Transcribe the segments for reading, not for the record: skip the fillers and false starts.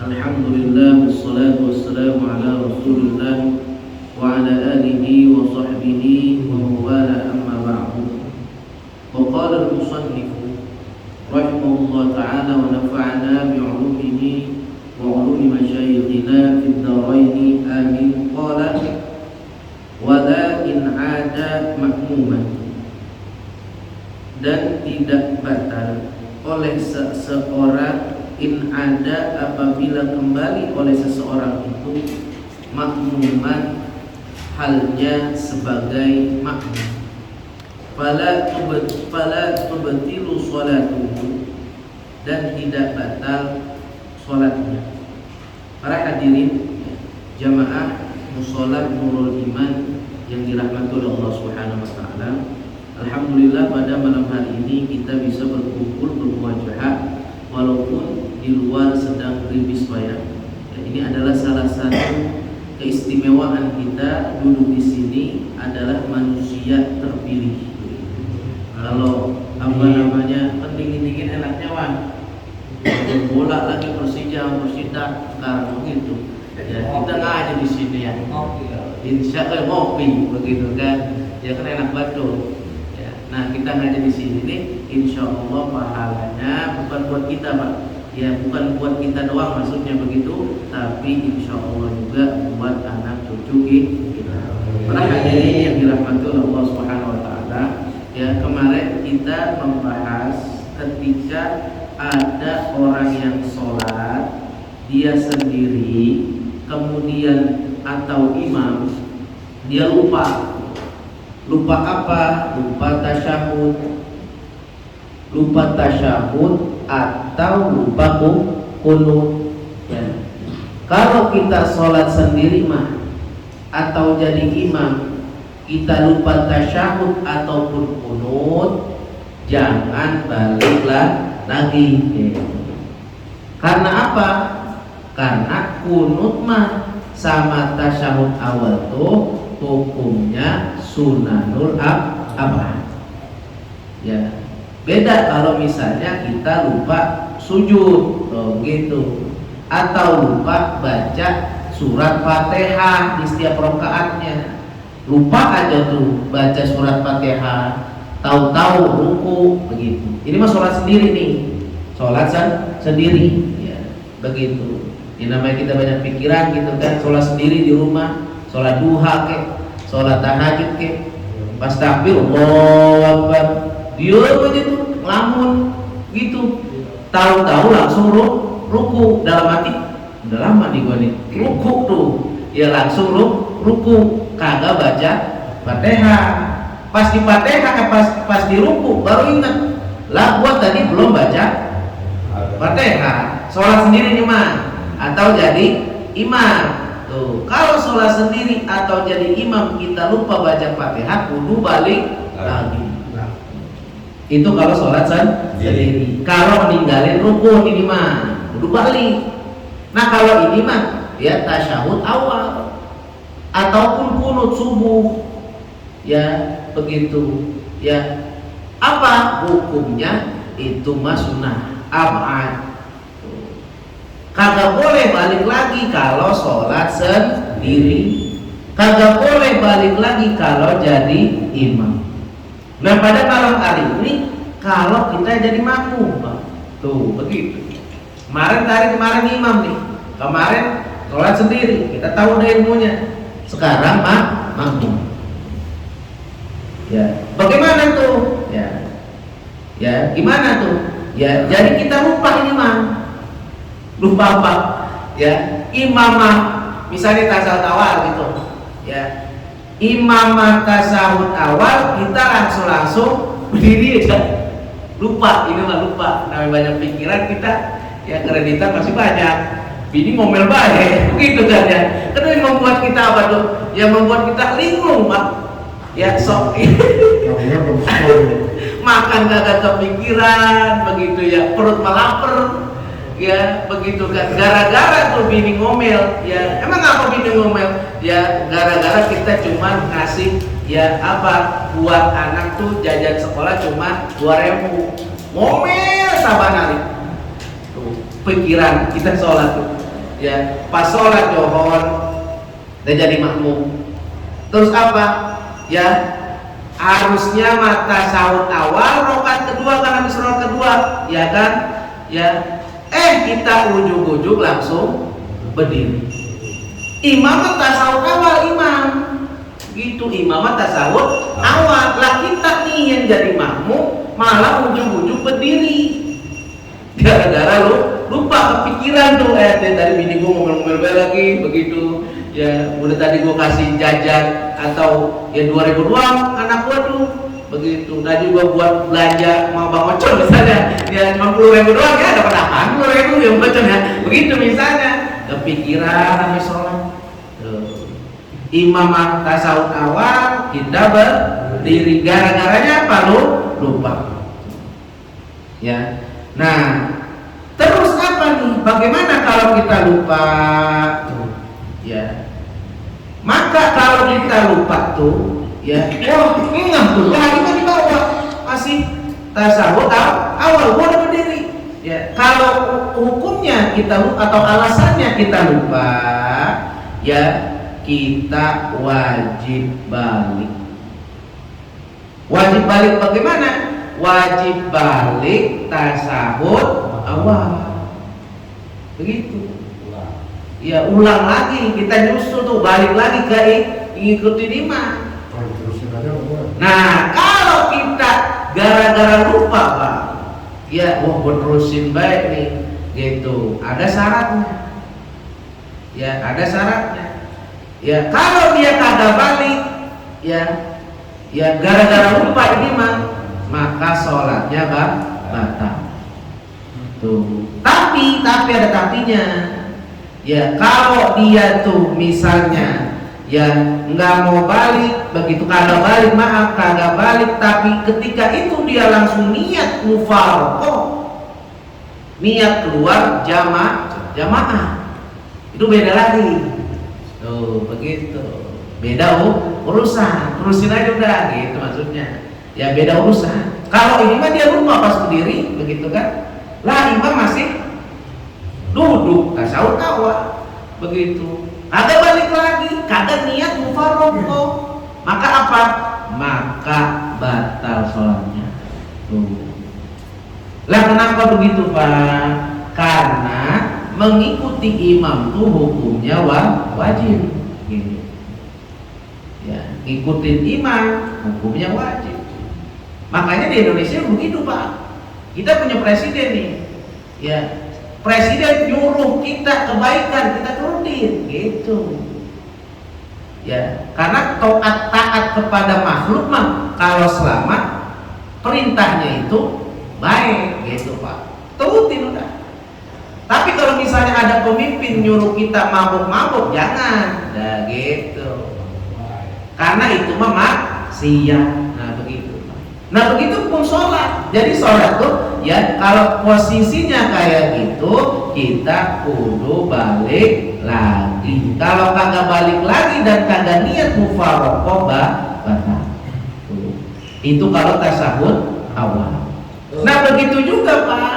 Alhamdulillah wassalatu wassalamu ala Rasulillah wa ala alihi wa sahbihi wa mawala amma ba'du. Wa qala al-musannif rahimahullah ta'ala wa nafa'ana bi'ulumihi wa 'ulumi masyayikhina fid dharain amin. Qala wa la in 'ada ma'muman, dan tidak batal oleh seseorang in ada apabila kembali oleh seseorang itu makmuman halnya sebagai makmum. Fala tubtilu sholatuhu, dan tidak batal sholatnya. Para hadirin jamaah musholat Nurul Iman yang dirahmati oleh Allah Subhanahu wa taala. Alhamdulillah pada malam hari ini kita bisa berkumpul bermuajahah walaupun di luar sedang gerimis bayang. Ini adalah salah satu keistimewaan kita duduk di sini adalah manusia terpilih. Kalau apa namanya pendingin enaknya wan, bola lagi Persija Persita sekarang begitu. Ya, kita nggak ada di sini ya. Insya Allah ngopi begitu kan, ya kan enak betul. Nah, kita ngaji di sini nih, insya Allah pahalanya bukan buat kita, Pak. Ya, bukan buat kita doang maksudnya begitu, tapi insya Allah juga buat anak cucu kita. Para hadirin yang dirahmati oleh Allah Subhanahu wa taala, ya kemarin kita membahas ketika ada orang yang sholat dia sendiri, kemudian atau imam dia lupa apa? Lupa tasyahud atau lupa qunut. Ya. Kalau kita sholat sendiri mah atau jadi imam kita lupa tasyahud ataupun qunut, jangan baliklah lagi. Ya. Karena apa? Karena qunut mah sama tasyahud awal tuh hukumnya sunanul abad. Ya, beda kalau misalnya kita lupa sujud, gitu, atau lupa baca surat Fatihah di setiap rakaatnya. Lupa aja tuh baca surat Fatihah, tahu-tahu ruku begitu. Ini mah sholat sendiri nih, sholat sendiri, ya, begitu. Ini namanya kita banyak pikiran gitu kan, sholat sendiri di rumah, sholat duha kek, sholat tahajud kek, pas takbir Allahu Akbar, dia begitu ngelamun gitu, tahu-tahu langsung ruku. Dalam hati udah lama nih gua nih ruku tuh, ya langsung ruku, kagak baca Fatihah. Pas di Fatihah pas di ruku baru ingat lah gua tadi belum baca Fatihah. Sholat sendiri nih mah atau jadi imam. Tuh, kalau sholat sendiri atau jadi imam kita lupa baca Fatihah, kudu balik lagi. Itu kalau sholat sendiri. Kalau ninggalin rukun ini mah kudu balik. Nah kalau ini mah ya tasyahud awal ataupun qunut subuh, ya begitu. Ya apa hukumnya? Itu mah sunnah abad. Kagak boleh balik lagi kalau sholat sendiri, kagak boleh balik lagi kalau jadi imam. Nah pada malam hari ini kalau kita jadi makmum, tuh begitu. Kemarin imam nih, kemarin sholat sendiri, kita tahu udah ilmunya. Sekarang makmum. Ya, bagaimana tuh? Ya, gimana tuh? Ya, jadi kita lupa ini mah. Lupa apa? Ya, imamah misalnya tasawuf awal gitu. Ya, imamah tasawuf awal kita langsung berdiri aja. Lupa, ini mah lupa. Namanya banyak pikiran kita, ya kreditan masih banyak. Bini ngomel baik, begitu kan ya. Karena yang membuat kita apa tuh? Yang membuat kita linglung, Pak. Ya sok. Makan kagak kepikiran, begitu ya. Perut malaper. Ya begitu kan, gara-gara tuh bini ngomel. Ya emang apa bini ngomel? Ya gara-gara kita cuma ngasih ya apa buat anak tuh jajan sekolah cuma 2.000, ngomel saban hari tuh pikiran kita sholat tuh ya pas sholat johor udah jadi makmum. Terus apa? Ya harusnya mata sahut awal, rokat kedua kan habis rokat kedua, ya kan? Ya, kita ujug-ujug langsung berdiri. Imam tasawuf awal imam, gitu imam tasawuf awal. Lah kita nih yang jadi makmum malah ujug-ujug berdiri. Gara-gara lu lupa kepikiran tuh dari bini gua ngomel-ngomel lagi begitu. Ya udah tadi gua kasih jajan atau ya 2000 doang anak gua tuh begitu. Tadi gua buat belanja mau bang ocon misalnya ya 50.000 doang ya dapat 80.000 yang ocon ya begitu misalnya. Kepikiran habis sholat imam tasawuf awal kita berdiri gara-garanya apa lu lupa ya. Nah terus apa nih, bagaimana kalau kita lupa ya? Maka kalau kita lupa tuh ya, ingat tuh hari kan di bawah masih tasawuf awal gua udah berdiri ya. Kalau hukumnya kita lupa atau alasannya kita lupa ya, kita wajib balik. Wajib balik bagaimana? Wajib balik tasawuf awal begitu ya, ulang lagi, kita nyusul tuh balik lagi ke ngikutin imam. Nah kalau kita gara-gara lupa Pak ya, terusin baik nih gitu, ada syaratnya ya, ada syaratnya ya. Kalau dia kagak balik ya gara-gara lupa ini maka sholatnya batal tuh. Tapi ada tapinya ya. Kalau dia tuh misalnya ya nggak mau balik begitu, kagak balik, tapi ketika itu dia langsung niat mufaraqah, niat keluar jamaah, itu beda lagi tuh begitu, beda urusan, terusin aja udah gitu maksudnya ya, beda urusan. Kalau ini mah dia lupa pas berdiri begitu kan, lah imam masih duduk tasawuf awal begitu, kagak balik lagi, kagak niat mufaraqah, maka apa? Maka batal sholatnya tuh. Lah kenapa begitu Pak? Karena mengikuti imam tuh hukumnya wajib gitu ya, ngikutin imam hukumnya wajib. Makanya di Indonesia begitu Pak, kita punya presiden nih ya, presiden nyuruh kita kebaikan kita turutin gitu ya, karena taat kepada makhluk mah kalau selama perintahnya itu baik gitu Pak, turutin udah. Tapi kalau misalnya ada pemimpin nyuruh kita mabuk-mabuk, jangan nah gitu, karena itu mah maksiat. Nah begitu pun sholat. Jadi sholat tuh ya, kalau posisinya kayak gitu kita kudu balik lagi. Kalau kagak balik lagi dan kagak niat mufaraqah batal. Itu kalau tasahud awal. Nah begitu juga Pak,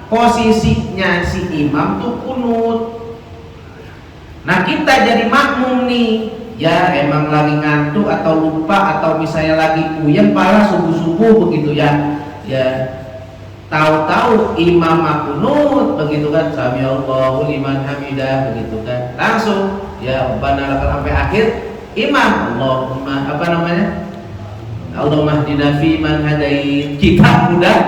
posisinya si imam tuh kunut. Nah kita jadi makmum nih ya, emang lagi ngantuk atau lupa atau misalnya lagi puyeng pala subuh-subuh begitu ya, tahu-tahu imam kunut begitu kan, sami Allahu liman hamidah begitu kan, langsung ya Rabbana lakal sampai akhir imam Allahumma hdina fi man hadait, kita udah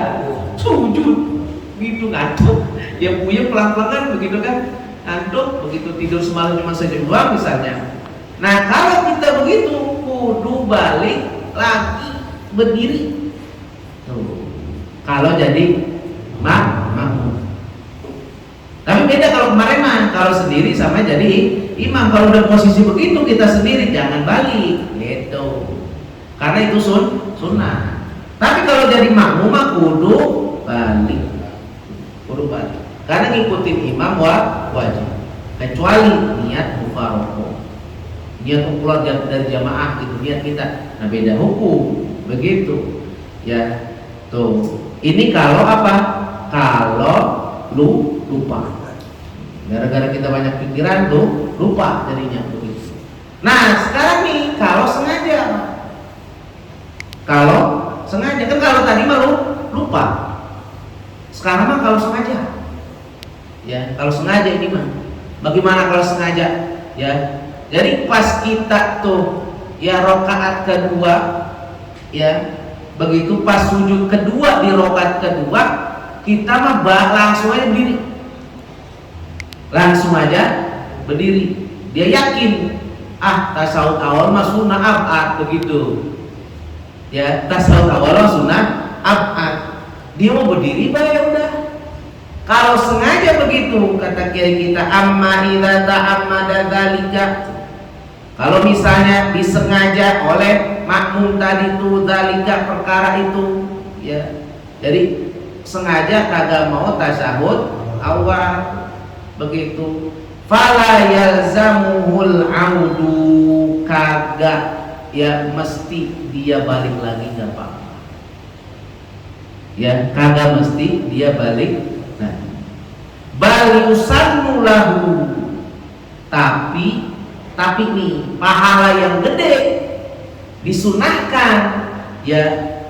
sujud gitu, ngantuk ya, puyeng pelan-pelan begitu kan, ngantuk begitu, tidur semalam cuma sejam doang misalnya. Nah kalau kita begitu kudu balik lagi berdiri tuh, kalau jadi makmum. Tapi beda kalau kemarin mah, kalau sendiri sama jadi imam. Kalau udah posisi begitu kita sendiri jangan balik gitu, karena itu sunnah. Tapi kalau jadi makmum mah kudu balik, karena ngikutin imam wajib, kecuali niat mufaraqah, niat keluar dari jamaah gitu, niat kita. Nah beda hukum begitu ya tuh. Ini kalau apa? Kalau lupa. Gara-gara kita banyak pikiran tuh lupa jadinya begitu. Nah sekarang nih kalau sengaja, kan kalau tadi malu lupa. Sekarang mah kalau sengaja, ya kalau sengaja ini mah. Bagaimana kalau sengaja? Ya, jadi pas kita tuh ya rokaat kedua, ya begitu pas sujud kedua di rokaat kedua kita mah langsung aja berdiri, langsung aja berdiri. Dia yakin tasawuf awal mah sunnah abad begitu, ya tasawuf awal mah sunnah abad. Dia mau berdiri baik udah. Kalau sengaja begitu kata kiai kita amma idza ta'ammada dzalika, kalau misalnya disengaja oleh makmum tadi itu dzalika perkara itu, ya jadi sengaja kagak mau tasyahud awal begitu, fala yalzamuhul audu, kagak ya mesti dia balik lagi enggak apa-apa. Ya kagak mesti dia balik. Nah, bal yusannu lahu, tapi nih pahala yang gede disunahkan, ya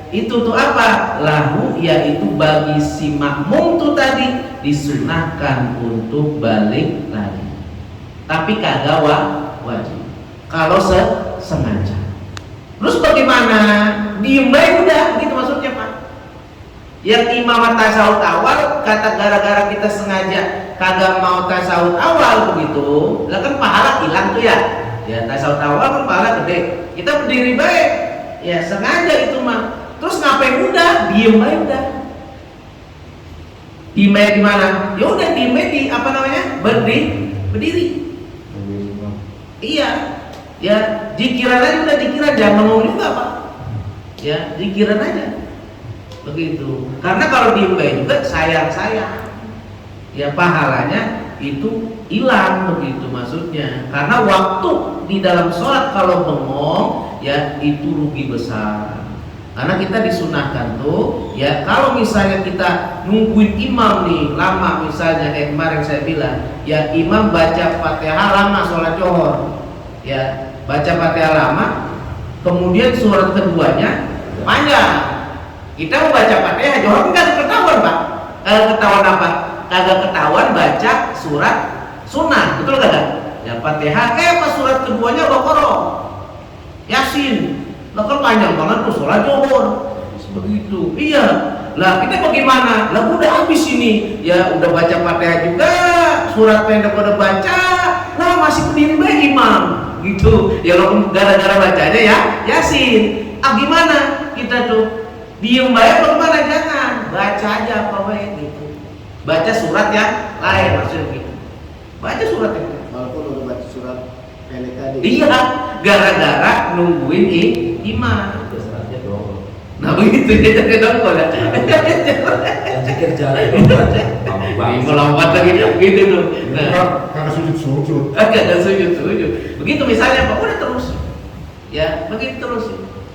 itu tuh apa? Lahu, yaitu bagi si makmum tuh tadi disunahkan untuk balik lagi, tapi kagak wajib kalau sengaja. Terus bagaimana? Diem baik udah gitu maksudnya Pak. Yang imam tasawuf awal kata gara-gara kita sengaja kagak mau tasawuf awal begitu, lah kan pahala hilang tuh ya. Ya tasawuf awal kan pahala gede. Kita berdiri baik, ya sengaja itu mah. Terus ngapain udah? Diem aja udah. Diem aja di mana? Ya udah diem aja di apa namanya? Berdiri. Iya. Ya jikiran aja udah, jikiran jangan ngomong juga Pak. Ya jikiran aja. Begitu. Karena kalau diem juga sayang, ya pahalanya itu hilang begitu maksudnya. Karena waktu di dalam sholat kalau bengong ya itu rugi besar. Karena kita disunahkan tuh ya kalau misalnya kita nungguin imam nih lama, misalnya kemarin saya bilang ya imam baca Fatihah lama sholat Zuhur, ya baca Fatihah lama, kemudian surat keduanya panjang. Kita mau baca Fatihah, Johor kan ketahuan Pak. Ketahuan apa? Kagak ketahuan baca surat sunnah, betul kagak? Ya Fatihah, pas surat keduanya Baqarah, Yasin, lah kan panjang banget tuh sholat Johor. Begitu, iya. Lah kita bagaimana? Lah udah habis ini, ya udah baca Fatihah juga, surat pendek udah baca, lah masih berdiri baik imam, gitu. Ya walaupun gara-gara bacanya ya Yasin. Gimana kita tuh? Diem baik bagaimana? Jangan baca aja apa baik gitu, baca surat yang lain maksudnya gitu, baca surat yang lain walaupun udah baca surat pendek tadi. Iya, gara-gara nungguin imam. Suratnya dong. Nah begitu ya, jadi dongkol ya. Yang zikir jalan melompat lagi gitu tuh. Nah, karena sujud. Agak sujud. Begitu misalnya Pak udah terus, ya begitu terus.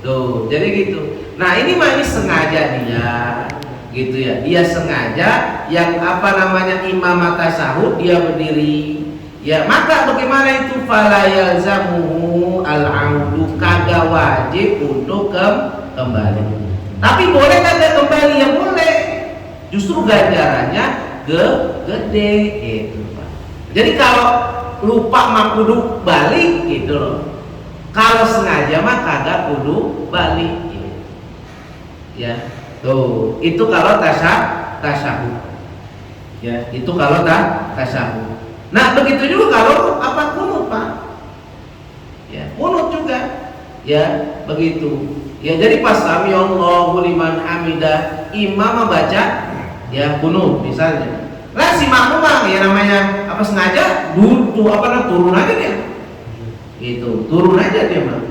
Tuh, jadi gitu. Nah ini mah ini sengaja dia, gitu ya. Dia sengaja yang apa namanya imam tasawuf dia berdiri. Ya maka bagaimana itu fala yalzamuhu al-audu, kagak wajib untuk kembali. Tapi boleh kagak kembali? Ya boleh. Justru ganjarannya gede itu Pak. Jadi kalau lupa mah kudu balik gitu loh. Kalau sengaja mah kagak kudu balik gitu. Ya, tuh itu kalau tasawuf. Ya, itu kalau tasawuf. Nah, begitu juga kalau apa kunut Pak. Ya, kunut juga. Ya, begitu. Ya, jadi pas sami Allahu liman hamidah, imam membaca ya kunut misalnya. Lah si makmum ya namanya apa sengaja turun aja dia. Itu turun aja dia mah.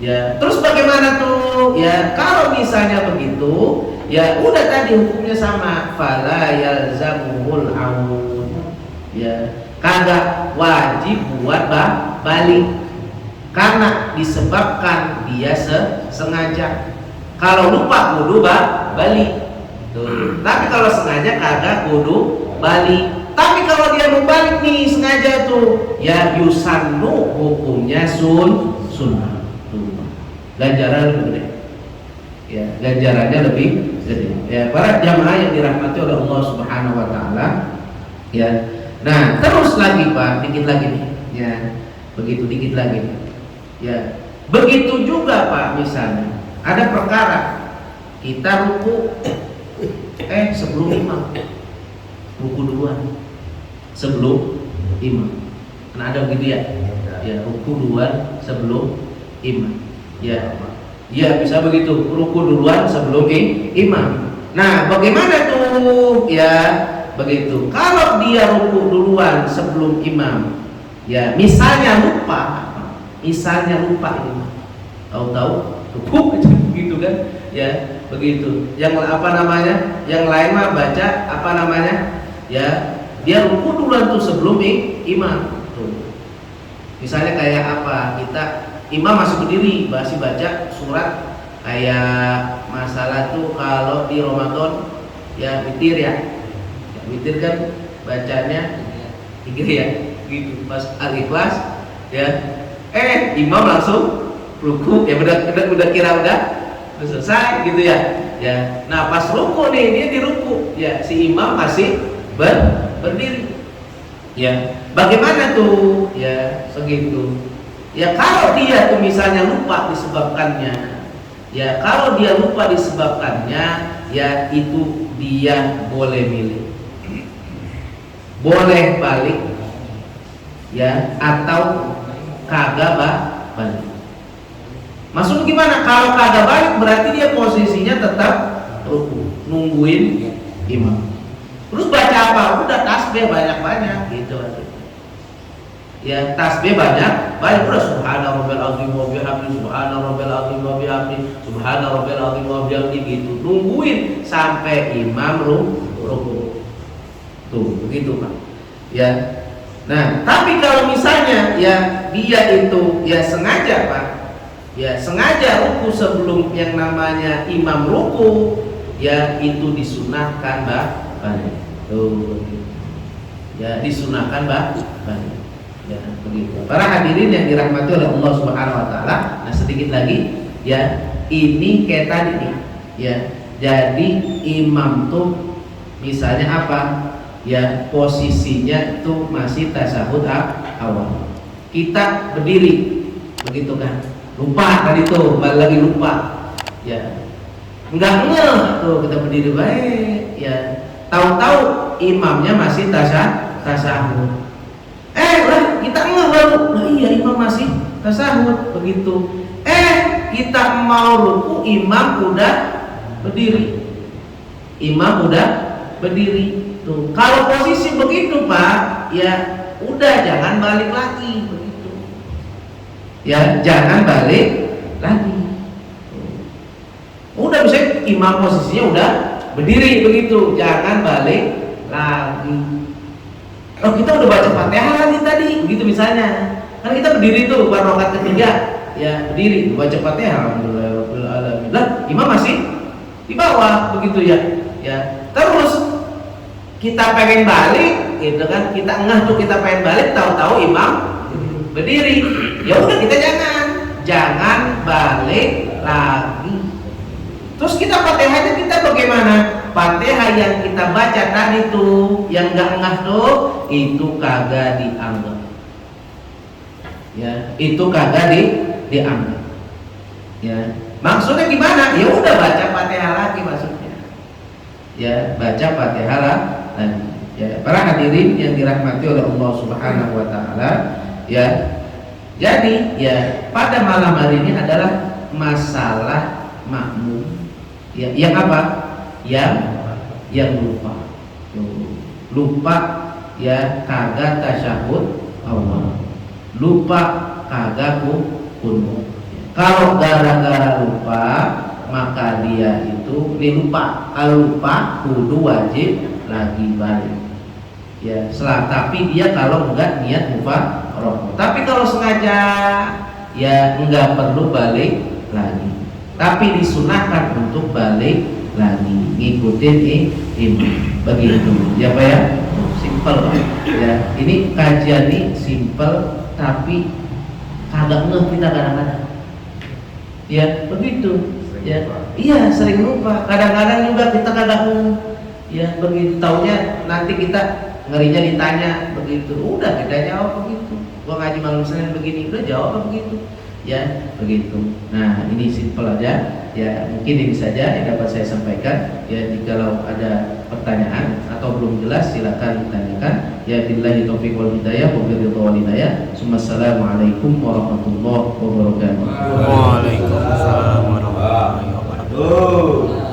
Ya, terus bagaimana tuh? Ya, kalau misalnya begitu, ya udah tadi hukumnya sama, fala yalzamuhul aud. Ya, kagak wajib buat balik. Karena disebabkan dia sengaja. Kalau lupa kudu balik. Tuh. Tapi kalau sengaja kagak kudu balik. Tapi kalau dia mau balik nih sengaja tuh, ya yusannu, hukumnya sunnah. Ganjaran lebih gede. Ya, ganjarannya lebih gede. Ya, para jamaah yang dirahmati oleh Allah Subhanahu wa taala. Ya. Nah, terus lagi Pak, dikit lagi nih. Ya. Begitu dikit lagi. Ya. Begitu juga Pak, misalnya ada perkara kita ruku sebelum imam. Ruku duluan sebelum imam. Nah, ada begitu ya? Ya, ruku duluan sebelum imam. Ya, ya bisa begitu. Ruku duluan sebelum imam. Nah, bagaimana tuh? Ya, begitu. Kalau dia ruku duluan sebelum imam, ya misalnya lupa ini, tahu-tahu ruku begitu kan? Ya, begitu. Yang apa namanya? Yang lain mah baca apa namanya? Ya, dia ruku duluan tuh sebelum imam. Tuh. Misalnya kayak apa? Imam masih berdiri, masih baca surat kayak masalah tuh kalau di Ramadan ya witir ya. Witir kan bacanya 3 ya, gitu. Pas Al-Ikhlas ya. Imam langsung ruku ya, udah kira udah selesai gitu ya. Ya. Nah, pas ruku nih dia di ruku, ya si imam masih berdiri. Ya. Bagaimana tuh? Ya, segitu. Ya kalau dia tuh misalnya lupa disebabkannya, ya kalau dia lupa disebabkannya, ya itu dia boleh milih, boleh balik, ya atau kagak balik. Maksud gimana? Kalau kagak balik berarti dia posisinya tetap ruku, nungguin imam. Terus baca apa? Udah tasbih banyak-banyak gitu. Ya tasbih banyak udah subhana rabbil azim wa bihamdi, subhana rabbil azim wa bihamdi, subhana rabbil azim wa bihamdi gitu, nungguin sampai imam ruku. Tuh begitu Pak. Ya. Nah, tapi kalau misalnya ya dia itu ya sengaja Pak, ya sengaja ruku sebelum yang namanya imam ruku, ya itu disunahkan balik. Tuh. Ya disunahkan balik. Ya, begitu. Para hadirin yang dirahmati oleh Allah Subhanahu wa taala. Nah, sedikit lagi ya, ini kayak tadi nih. Ya. Jadi imam tuh misalnya apa? Ya, posisinya tuh masih tasyahud awal. Kita berdiri. Begitu kan? Lupa tadi tuh, balik lagi lupa. Ya. Enggak ngeh tuh kita berdiri baik, ya. Tahu-tahu imamnya masih tasyahud. Lah kita ngeh baru, nah iya imam masih tasyahud begitu. Kita mau ruku, imam udah berdiri. Tuh. Kalau posisi begitu Pak, ya udah jangan balik lagi begitu. Ya jangan balik lagi. Udah bisa imam posisinya udah berdiri begitu, jangan balik lagi. Oh kita udah baca Fatihah tadi, begitu misalnya. Kan kita berdiri tuh pada rakaat ketiga, ya berdiri baca Fatihah, alhamdulillahirabbil alamin. Lah, imam masih di bawah begitu ya. Ya. Terus kita pengen balik, gitu kan? Kita ngeh tuh kita pengen balik, tahu-tahu imam berdiri. Ya udah kita jangan balik lagi. Terus kita Fatihahnya kita bagaimana? Fatihah yang kita baca tadi tuh yang enggak ngah tuh itu kagak dianggap. Ya, itu kagak dianggap. Ya. Maksudnya gimana? Ya udah baca Fatihah lagi maksudnya. Ya, baca Fatihah lagi. Ya, para hadirin yang dirahmati oleh Allah Subhanahu wa taala, ya. Jadi, ya, pada malam hari ini adalah masalah makmum. Ya, yang apa? Yang lupa ya kagak tasyahud awal, lupa kagak kunut. Kalau gara-gara lupa maka dia itu lupa. Kalau lupa kudu wajib lagi balik. Ya, tapi dia kalau enggak niat mufarraqah. Tapi kalau sengaja ya enggak perlu balik lagi. Tapi disunahkan untuk balik lagi ngikutin imam begitu ya Pak ya. simpel ya. Ini kajian ini simpel tapi kagak ngeh kita kadang-kadang. Ya begitu. Ya, iya sering lupa. Kadang-kadang juga kita kadang ya begitu taunya nanti kita ngerinya ditanya begitu. Udah kita jawab begitu. Gua ngaji malam Senin begini, udah jawab begitu. Ya begitu. Nah ini simpel aja. Ya mungkin ini saja yang dapat saya sampaikan. Ya jikalau ada pertanyaan atau belum jelas silakan ditanyakan. Ya billahi taufiq wal hidayah wa biridha wal hidayah. Assalamualaikum warahmatullahi wabarakatuh. Waalaikumsalam warahmatullahi wabarakatuh.